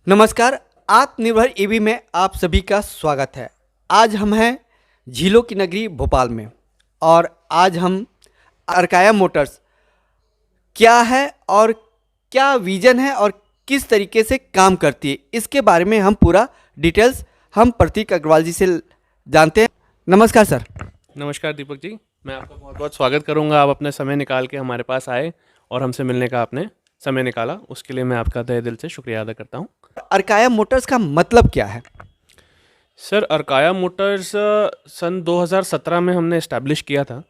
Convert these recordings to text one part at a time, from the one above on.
नमस्कार। आत्मनिर्भर ईवी में आप सभी का स्वागत है। आज हम हैं झीलों की नगरी भोपाल में और आज हम अर्काया मोटर्स क्या है और क्या विजन है और किस तरीके से काम करती है, इसके बारे में हम पूरा डिटेल्स हम प्रतीक अग्रवाल जी से जानते हैं। नमस्कार सर। नमस्कार दीपक जी, मैं आपका बहुत बहुत स्वागत करूंगा। आप अपने समय निकाल के हमारे पास आए और हमसे मिलने का आपने समय निकाला, उसके लिए मैं आपका तहे दिल से शुक्रिया अदा करता हूं। अर्काया मोटर्स का मतलब क्या है? सर, अर्काया मोटर्स सन 2017 में हमने इस्टेब्लिश किया था,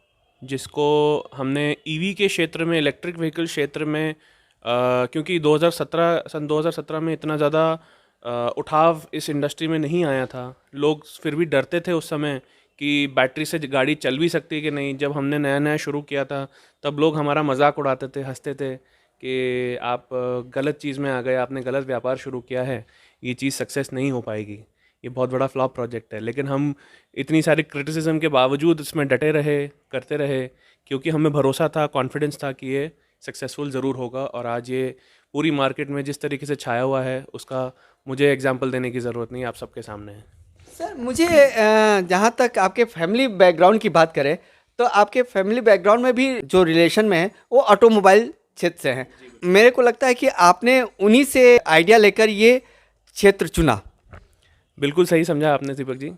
जिसको हमने ईवी के क्षेत्र में, इलेक्ट्रिक व्हीकल क्षेत्र में क्योंकि 2017 में इतना ज़्यादा उठाव इस इंडस्ट्री में नहीं आया था। लोग फिर भी डरते थे उस समय कि बैटरी से गाड़ी चल भी सकती है कि नहीं। जब हमने नया नया शुरू किया था तब लोग हमारा मजाक उड़ाते थे, हंसते थे कि आप गलत चीज़ में आ गए, आपने गलत व्यापार शुरू किया है, ये चीज़ सक्सेस नहीं हो पाएगी, ये बहुत बड़ा फ्लॉप प्रोजेक्ट है। लेकिन हम इतनी सारी क्रिटिसिज्म के बावजूद इसमें डटे रहे, करते रहे, क्योंकि हमें भरोसा था, कॉन्फिडेंस था कि ये सक्सेसफुल ज़रूर होगा। और आज ये पूरी मार्केट में जिस तरीके से छाया हुआ है, उसका मुझे एग्जाम्पल देने की ज़रूरत नहीं, आप सबके सामने है। सर मुझे जहाँ तक आपके फैमिली बैकग्राउंड की बात करें तो आपके फैमिली बैकग्राउंड में भी जो रिलेशन में है वो ऑटोमोबाइल क्षेत्र से हैं। मेरे को लगता है कि आपने उन्हीं से आइडिया लेकर ये क्षेत्र चुना। बिल्कुल सही समझा आपने दीपक जी।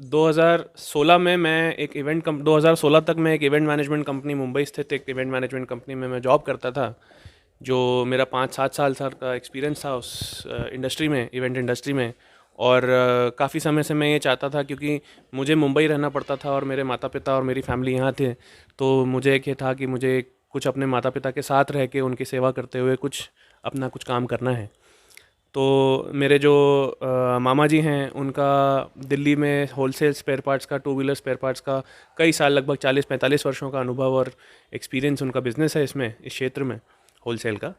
2016 में मैं एक 2016 तक मैं एक इवेंट मैनेजमेंट कंपनी, मुंबई स्थित एक इवेंट मैनेजमेंट कंपनी में मैं जॉब करता था। जो मेरा 5-7 साल का एक्सपीरियंस था उस इंडस्ट्री में, इवेंट इंडस्ट्री में। और काफ़ी समय से मैं ये चाहता था, क्योंकि मुझे मुंबई रहना पड़ता था और मेरे माता पिता और मेरी फैमिली यहाँ थे, तो मुझे एक ये था कि मुझे कुछ अपने माता पिता के साथ रह के उनकी सेवा करते हुए कुछ अपना कुछ काम करना है। तो मेरे जो मामा जी हैं, उनका दिल्ली में होलसेल स्पेयर पार्ट्स का, टू व्हीलर स्पेयर पार्ट्स का कई साल, लगभग 40-45 वर्षों का अनुभव और एक्सपीरियंस उनका बिज़नेस है इसमें, इस क्षेत्र में होलसेल का।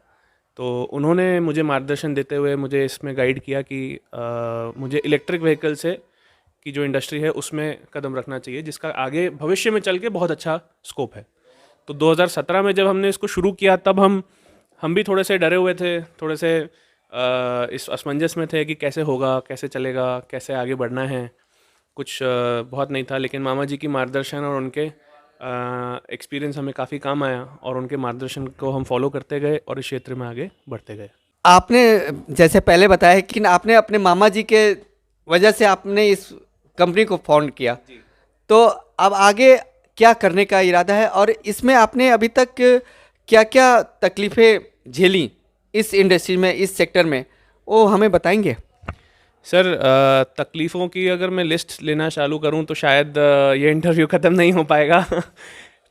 तो उन्होंने मुझे मार्गदर्शन देते हुए मुझे इसमें गाइड किया कि मुझे इलेक्ट्रिक व्हीकल से की जो इंडस्ट्री है उसमें कदम रखना चाहिए, जिसका आगे भविष्य में चल के बहुत अच्छा स्कोप है। तो 2017 में जब हमने इसको शुरू किया तब हम भी थोड़े से डरे हुए थे, थोड़े से इस असमंजस में थे कि कैसे होगा, कैसे चलेगा, कैसे आगे बढ़ना है। कुछ बहुत नहीं था, लेकिन मामा जी की मार्गदर्शन और उनके एक्सपीरियंस हमें काफ़ी काम आया और उनके मार्गदर्शन को हम फॉलो करते गए और इस क्षेत्र में आगे बढ़ते गए। आपने जैसे पहले बताया कि आपने अपने मामा जी के वजह से आपने इस कंपनी को फाउंड किया, तो अब आगे क्या करने का इरादा है और इसमें आपने अभी तक क्या क्या तकलीफ़ें झेली इस इंडस्ट्री में, इस सेक्टर में, वो हमें बताएंगे? सर, तकलीफ़ों की अगर मैं लिस्ट लेना चालू करूं तो शायद ये इंटरव्यू ख़त्म नहीं हो पाएगा।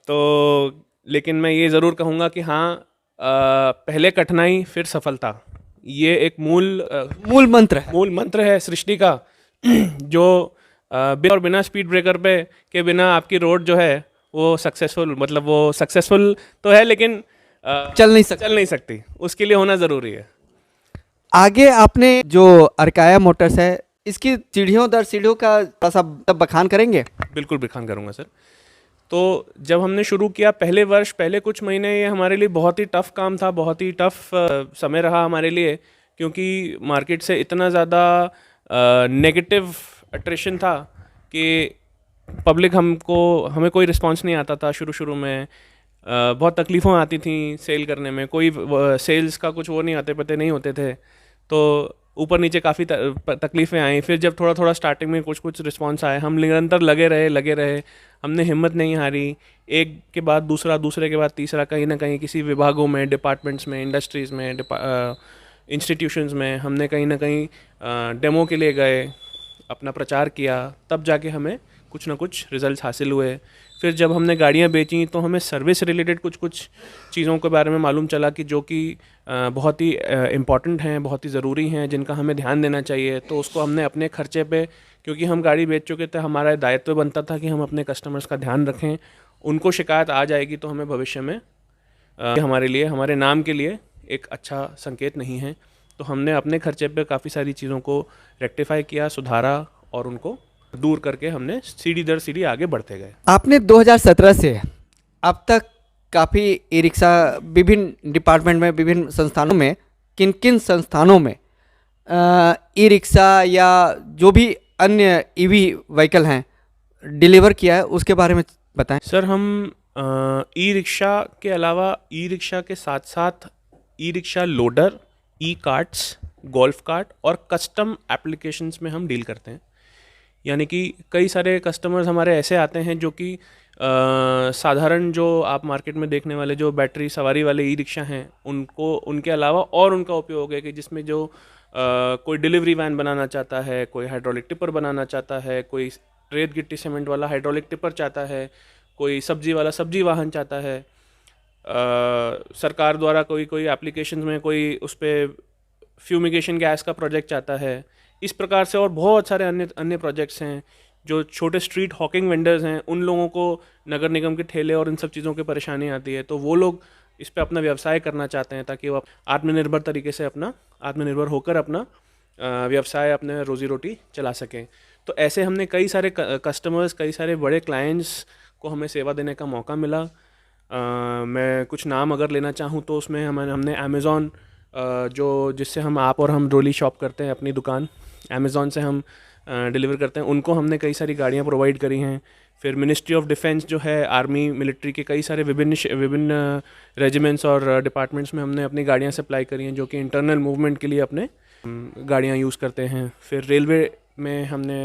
तो लेकिन मैं ये ज़रूर कहूँगा कि हाँ, पहले कठिनाई फिर सफलता, ये एक मूल मंत्र है सृष्टि का। जो बिना स्पीड ब्रेकर के बिना आपकी रोड जो है वो सक्सेसफुल तो है, लेकिन चल नहीं सकती, उसके लिए होना ज़रूरी है। आगे आपने जो अर्काया मोटर्स है, इसकी सीढ़ियों दर सीढ़ियों का थोड़ा सा बखान करेंगे? बिल्कुल बखान करूँगा सर। तो जब हमने शुरू किया, पहले कुछ महीने ये हमारे लिए बहुत ही टफ़ काम था, बहुत ही टफ़ समय रहा हमारे लिए, क्योंकि मार्केट से इतना ज़्यादा नेगेटिव अट्रैक्शन था कि हमें कोई रिस्पांस नहीं आता था। शुरू में बहुत तकलीफ़ों आती थी सेल करने में, कोई सेल्स का कुछ वो नहीं, आते पते नहीं होते थे। तो ऊपर नीचे काफ़ी तकलीफ़ें आई। फिर जब थोड़ा थोड़ा स्टार्टिंग में कुछ रिस्पांस आए, हम निरंतर लगे रहे, हमने हिम्मत नहीं हारी। एक के बाद दूसरा, दूसरे के बाद तीसरा, कहीं ना कहीं किसी विभागों में, डिपार्टमेंट्स में, इंडस्ट्रीज़ में, इंस्टीट्यूशंस में हमने कहीं ना कहीं डेमो के लिए गए, अपना प्रचार किया, तब जाके हमें कुछ ना कुछ रिजल्ट्स हासिल हुए। फिर जब हमने गाड़ियाँ बेची तो हमें सर्विस रिलेटेड कुछ चीज़ों के बारे में मालूम चला कि जो कि बहुत ही इम्पॉर्टेंट हैं, बहुत ही ज़रूरी हैं, जिनका हमें ध्यान देना चाहिए। तो उसको हमने अपने खर्चे पे, क्योंकि हम गाड़ी बेच चुके थे, हमारा दायित्व बनता था कि हम अपने कस्टमर्स का ध्यान रखें। उनको शिकायत आ जाएगी तो हमें भविष्य में हमारे लिए, हमारे नाम के लिए एक अच्छा संकेत नहीं है। तो हमने अपने खर्चे पे काफ़ी सारी चीज़ों को रेक्टिफाई किया, सुधारा और उनको दूर करके हमने सीढ़ी दर सीढ़ी आगे बढ़ते गए। आपने 2017 से अब तक काफ़ी ई रिक्शा विभिन्न डिपार्टमेंट में, विभिन्न संस्थानों में, किन किन संस्थानों में ई रिक्शा या जो भी अन्य ईवी व्हीकल हैं डिलीवर किया है, उसके बारे में बताएं। सर हम ई रिक्शा के अलावा ई रिक्शा के साथ साथ ई रिक्शा लोडर, ई कार्ट्स, गोल्फ कार्ट और कस्टम एप्लीकेशंस में हम डील करते हैं। यानी कि कई सारे कस्टमर्स हमारे ऐसे आते हैं जो कि साधारण जो आप मार्केट में देखने वाले जो बैटरी सवारी वाले ई रिक्शा हैं उनको उनके अलावा और उनका उपयोग है कि जिसमें जो कोई डिलीवरी वैन बनाना चाहता है, कोई हाइड्रोलिक टिपर बनाना चाहता है, कोई रेत गिट्टी सीमेंट वाला हाइड्रोलिक टिपर चाहता है, कोई सब्जी वाला सब्जी वाहन चाहता है, सरकार द्वारा कोई कोई एप्लीकेशन में कोई उस पर फ्यूमिगेशन गैस का प्रोजेक्ट चाहता है। इस प्रकार से और बहुत सारे अन्य अन्य प्रोजेक्ट्स हैं। जो छोटे स्ट्रीट हॉकिंग वेंडर्स हैं उन लोगों को नगर निगम के ठेले और इन सब चीज़ों की परेशानी आती है, तो वो लोग इस पे अपना व्यवसाय करना चाहते हैं ताकि वो आत्मनिर्भर तरीके से अपना आत्मनिर्भर होकर अपना व्यवसाय, अपने रोज़ी रोटी चला सकें। तो ऐसे हमने कई सारे कस्टमर्स, कई सारे बड़े क्लाइंट्स को हमें सेवा देने का मौका मिला। मैं कुछ नाम अगर लेना चाहूँ तो उसमें हमने अमेज़ॉन, जो जिससे हम आप और हम रोली शॉप करते हैं अपनी दुकान, अमेज़ॉन से हम डिलीवर करते हैं, उनको हमने कई सारी गाड़ियाँ प्रोवाइड करी हैं। फिर मिनिस्ट्री ऑफ डिफेंस जो है, आर्मी मिलिट्री के कई सारे विभिन्न रेजिमेंट्स और डिपार्टमेंट्स में हमने अपनी गाड़ियाँ सप्लाई करी हैं जो कि इंटरनल मूवमेंट के लिए अपने गाड़ियाँ यूज़ करते हैं। फिर रेलवे में हमने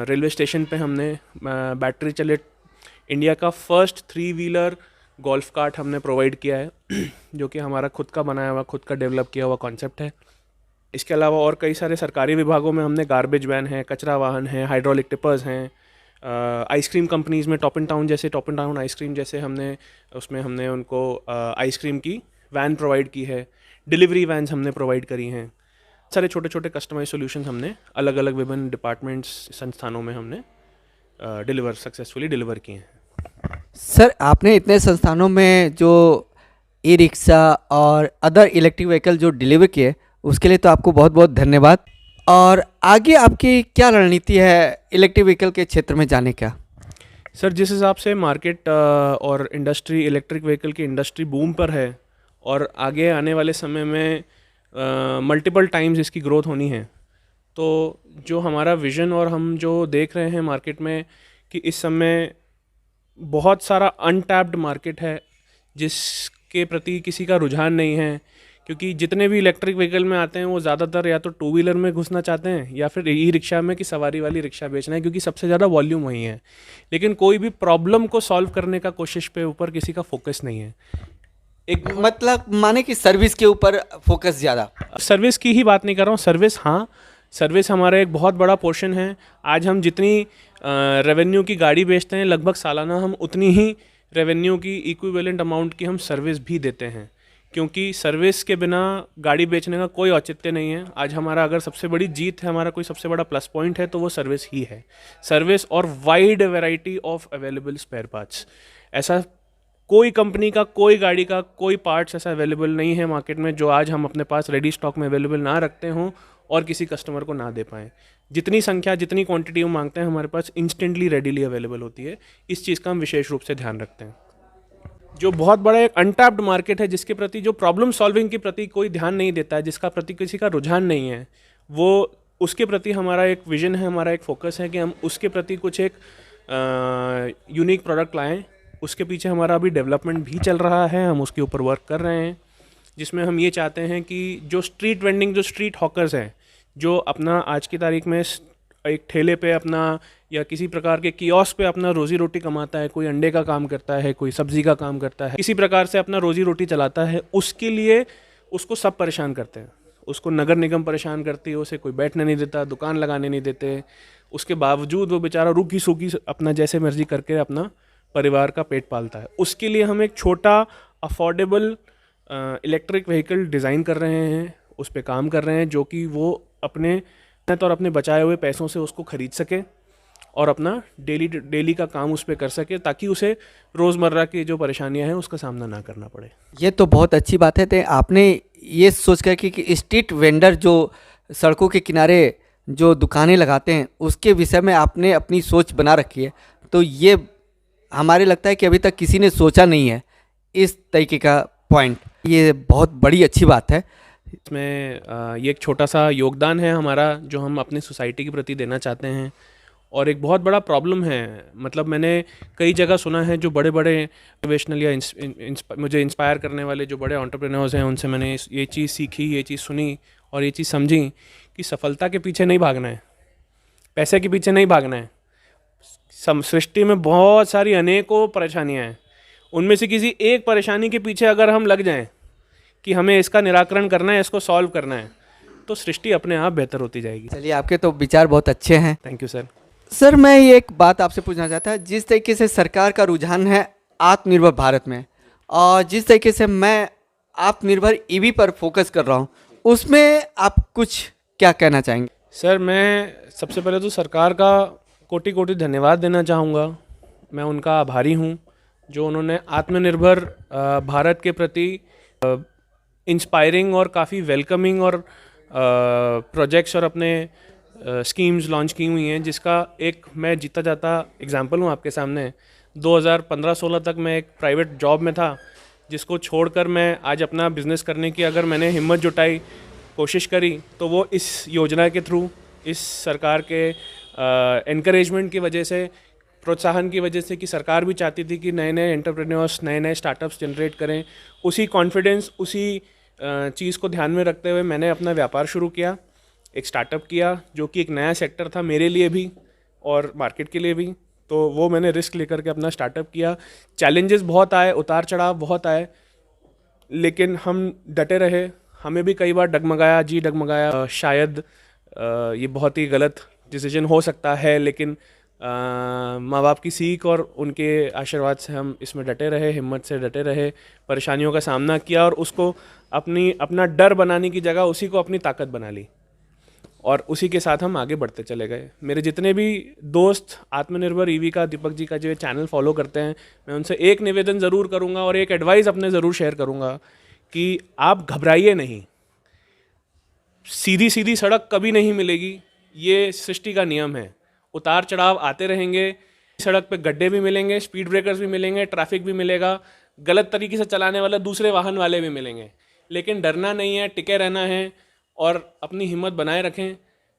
रेलवे स्टेशन पे हमने बैटरी चलित इंडिया का फर्स्ट 3 व्हीलर गोल्फ कार्ट हमने प्रोवाइड किया है जो कि हमारा खुद का बनाया हुआ, खुद का डेवलप किया हुआ कॉन्सेप्ट है। इसके अलावा और कई सारे सरकारी विभागों में हमने गार्बेज वैन है, कचरा वाहन है, हाइड्रोलिक टिपर्स हैं, आइसक्रीम कंपनीज़ में टॉप इन टाउन आइसक्रीम जैसे हमने उनको आइसक्रीम की वैन प्रोवाइड की है। डिलीवरी वैन्स हमने प्रोवाइड करी हैं। सारे छोटे छोटे कस्टमाइज सॉल्यूशंस हमने अलग अलग विभिन्न डिपार्टमेंट्स, संस्थानों में हमने सक्सेसफुली डिलीवर किए हैं। सर, आपने इतने संस्थानों में जो ई रिक्शा और अदर इलेक्ट्रिक व्हीकल जो डिलीवर किए, उसके लिए तो आपको बहुत बहुत धन्यवाद। और आगे आपकी क्या रणनीति है इलेक्ट्रिक व्हीकल के क्षेत्र में जाने का? सर, जिस हिसाब से मार्केट और इंडस्ट्री, इलेक्ट्रिक व्हीकल की इंडस्ट्री बूम पर है और आगे आने वाले समय में मल्टीपल टाइम्स इसकी ग्रोथ होनी है, तो जो हमारा विज़न और हम जो देख रहे हैं मार्केट में कि इस समय बहुत सारा अनटैप्ड मार्केट है जिसके प्रति किसी का रुझान नहीं है, क्योंकि जितने भी इलेक्ट्रिक व्हीकल में आते हैं वो ज़्यादातर या तो 2 व्हीलर में घुसना चाहते हैं या फिर ई रिक्शा में कि सवारी वाली रिक्शा बेचना है, क्योंकि सबसे ज़्यादा वॉल्यूम वही है। लेकिन कोई भी प्रॉब्लम को सॉल्व करने का कोशिश पे ऊपर किसी का फोकस नहीं है। एक मतलब माने कि सर्विस के ऊपर फोकस ज़्यादा। सर्विस की ही बात नहीं कर रहा हूँ, सर्विस हाँ, सर्विस हमारा एक बहुत बड़ा पोर्शन है। आज हम जितनी रेवेन्यू की गाड़ी बेचते हैं, लगभग सालाना हम उतनी ही रेवेन्यू की इक्विवेलेंट अमाउंट की हम सर्विस भी देते हैं, क्योंकि सर्विस के बिना गाड़ी बेचने का कोई औचित्य नहीं है। आज हमारा अगर सबसे बड़ी जीत है, हमारा कोई सबसे बड़ा प्लस पॉइंट है तो वो सर्विस ही है। सर्विस और wide variety of available spare parts. ऐसा कोई कंपनी का, कोई गाड़ी का कोई पार्ट्स ऐसा अवेलेबल नहीं है मार्केट में जो आज हम अपने पास रेडी स्टॉक में अवेलेबल ना रखते हों और किसी कस्टमर को ना दे पाएँ। जितनी संख्या, जितनी क्वांटिटी हम मांगते हैं हमारे पास इंस्टेंटली रेडीली अवेलेबल होती है। इस चीज़ का हम विशेष रूप से ध्यान रखते हैं। जो बहुत बड़ा एक अनटैप्ड मार्केट है जिसके प्रति, जो प्रॉब्लम सॉल्विंग के प्रति कोई ध्यान नहीं देता है, जिसका प्रति किसी का रुझान नहीं है, वो उसके प्रति हमारा एक विजन है, हमारा एक फोकस है कि हम उसके प्रति कुछ एक यूनिक प्रोडक्ट लाएं। उसके पीछे हमारा अभी डेवलपमेंट भी चल रहा है, हम उसके ऊपर वर्क कर रहे हैं, जिसमें हम ये चाहते हैं कि जो स्ट्रीट वेंडिंग, जो स्ट्रीट हॉकर्स हैं, जो अपना आज की तारीख में एक ठेले पे अपना या किसी प्रकार के कियोस्क पे अपना रोज़ी रोटी कमाता है, कोई अंडे का काम करता है, कोई सब्ज़ी का काम करता है, किसी प्रकार से अपना रोज़ी रोटी चलाता है, उसके लिए उसको सब परेशान करते हैं। उसको नगर निगम परेशान करती है, उसे कोई बैठने नहीं देता, दुकान लगाने नहीं देते। उसके बावजूद वो बेचारा रूखी सूखी अपना जैसे मर्जी करके अपना परिवार का पेट पालता है। उसके लिए हम एक छोटा अफोर्डेबल इलेक्ट्रिक व्हीकल डिज़ाइन कर रहे हैं, उस पर काम कर रहे हैं, जो कि वो अपने और अपने बचाए हुए पैसों से उसको ख़रीद सके और अपना डेली का काम उस पर कर सके, ताकि उसे रोज़मर्रा की जो परेशानियां हैं उसका सामना ना करना पड़े। ये तो बहुत अच्छी बात है। तो आपने ये सोच कर कि स्ट्रीट वेंडर जो सड़कों के किनारे जो दुकानें लगाते हैं उसके विषय में आपने अपनी सोच बना रखी है, तो ये हमारे लगता है कि अभी तक किसी ने सोचा नहीं है इस तरीके का पॉइंट। ये बहुत बड़ी अच्छी बात है। इसमें ये एक छोटा सा योगदान है हमारा जो हम अपनी सोसाइटी के प्रति देना चाहते हैं। और एक बहुत बड़ा प्रॉब्लम है, मतलब मैंने कई जगह सुना है जो बड़े बड़े मोटिवेशनल या मुझे इंस्पायर करने वाले जो बड़े एंटरप्रेन्योर्स हैं, उनसे मैंने ये चीज़ सीखी, ये चीज़ सुनी और ये चीज़ समझी कि सफलता के पीछे नहीं भागना है, पैसे के पीछे नहीं भागना है। सृष्टि में बहुत सारी अनेकों परेशानियां हैं, उनमें से किसी एक परेशानी के पीछे अगर हम लग जाएं कि हमें इसका निराकरण करना है, इसको सॉल्व करना है, तो सृष्टि अपने आप बेहतर होती जाएगी। चलिए, आपके तो विचार बहुत अच्छे हैं। Thank you sir. सर, मैं ये एक बात आपसे पूछना चाहता हूँ, जिस तरीके से सरकार का रुझान है आत्मनिर्भर भारत में, और जिस तरीके से मैं आत्मनिर्भर ईवी पर फोकस कर रहा हूँ, उसमें आप कुछ क्या कहना चाहेंगे? सर, मैं सबसे पहले तो सरकार का कोटि कोटि धन्यवाद देना चाहूँगा। मैं उनका आभारी हूँ जो उन्होंने आत्मनिर्भर भारत के प्रति इंस्पायरिंग और काफ़ी वेलकमिंग और प्रोजेक्ट्स और अपने स्कीम्स लॉन्च की हुई हैं, जिसका एक मैं जीता जाता एग्जांपल हूँ आपके सामने। 2015-16 तक मैं एक प्राइवेट जॉब में था, जिसको छोड़कर मैं आज अपना बिजनेस करने की अगर मैंने हिम्मत जुटाई, कोशिश करी, तो वो इस योजना के थ्रू, इस सरकार के एनकरेजमेंट की वजह से, प्रोत्साहन की वजह से, कि सरकार भी चाहती थी कि नए नए एंटरप्रेन्योर्स, नए नए स्टार्टअप्स जनरेट करें। उसी कॉन्फिडेंस, उसी चीज़ को ध्यान में रखते हुए मैंने अपना व्यापार शुरू किया, एक स्टार्टअप किया, जो कि एक नया सेक्टर था मेरे लिए भी और मार्केट के लिए भी। तो वो मैंने रिस्क लेकर के अपना स्टार्टअप किया। चैलेंजेस बहुत आए, उतार चढ़ाव बहुत आए, लेकिन हम डटे रहे। हमें भी कई बार डगमगाया, शायद ये बहुत ही गलत डिसीजन हो सकता है, लेकिन माँ बाप की सीख और उनके आशीर्वाद से हम इसमें डटे रहे, हिम्मत से डटे रहे, परेशानियों का सामना किया और उसको अपना डर बनाने की जगह उसी को अपनी ताकत बना ली, और उसी के साथ हम आगे बढ़ते चले गए। मेरे जितने भी दोस्त आत्मनिर्भर ईवी का, दीपक जी का जो चैनल फॉलो करते हैं, मैं उनसे एक निवेदन ज़रूर करूँगा और एक एडवाइस अपने ज़रूर शेयर करूँगा कि आप घबराइए नहीं। सीधी सीधी सड़क कभी नहीं मिलेगी, ये सृष्टि का नियम है। उतार चढ़ाव आते रहेंगे, सड़क पे गड्ढे भी मिलेंगे, स्पीड ब्रेकर्स भी मिलेंगे, ट्रैफिक भी मिलेगा, गलत तरीके से चलाने वाले दूसरे वाहन वाले भी मिलेंगे, लेकिन डरना नहीं है, टिके रहना है और अपनी हिम्मत बनाए रखें,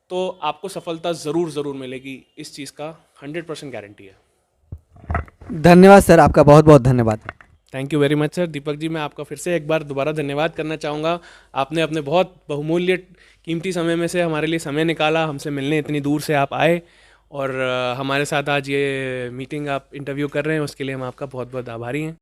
तो आपको सफलता ज़रूर मिलेगी। इस चीज़ का 100% गारंटी है। धन्यवाद सर, आपका बहुत बहुत धन्यवाद। Thank you very much sir. Deepak ji, मैं आपका फिर से एक बार दोबारा धन्यवाद करना चाहूँगा। आपने अपने बहुत बहुमूल्य कीमती समय में से हमारे लिए समय निकाला, हमसे मिलने इतनी दूर से आप आए और हमारे साथ आज ये मीटिंग, आप इंटरव्यू कर रहे हैं, उसके लिए हम आपका बहुत बहुत आभारी हैं।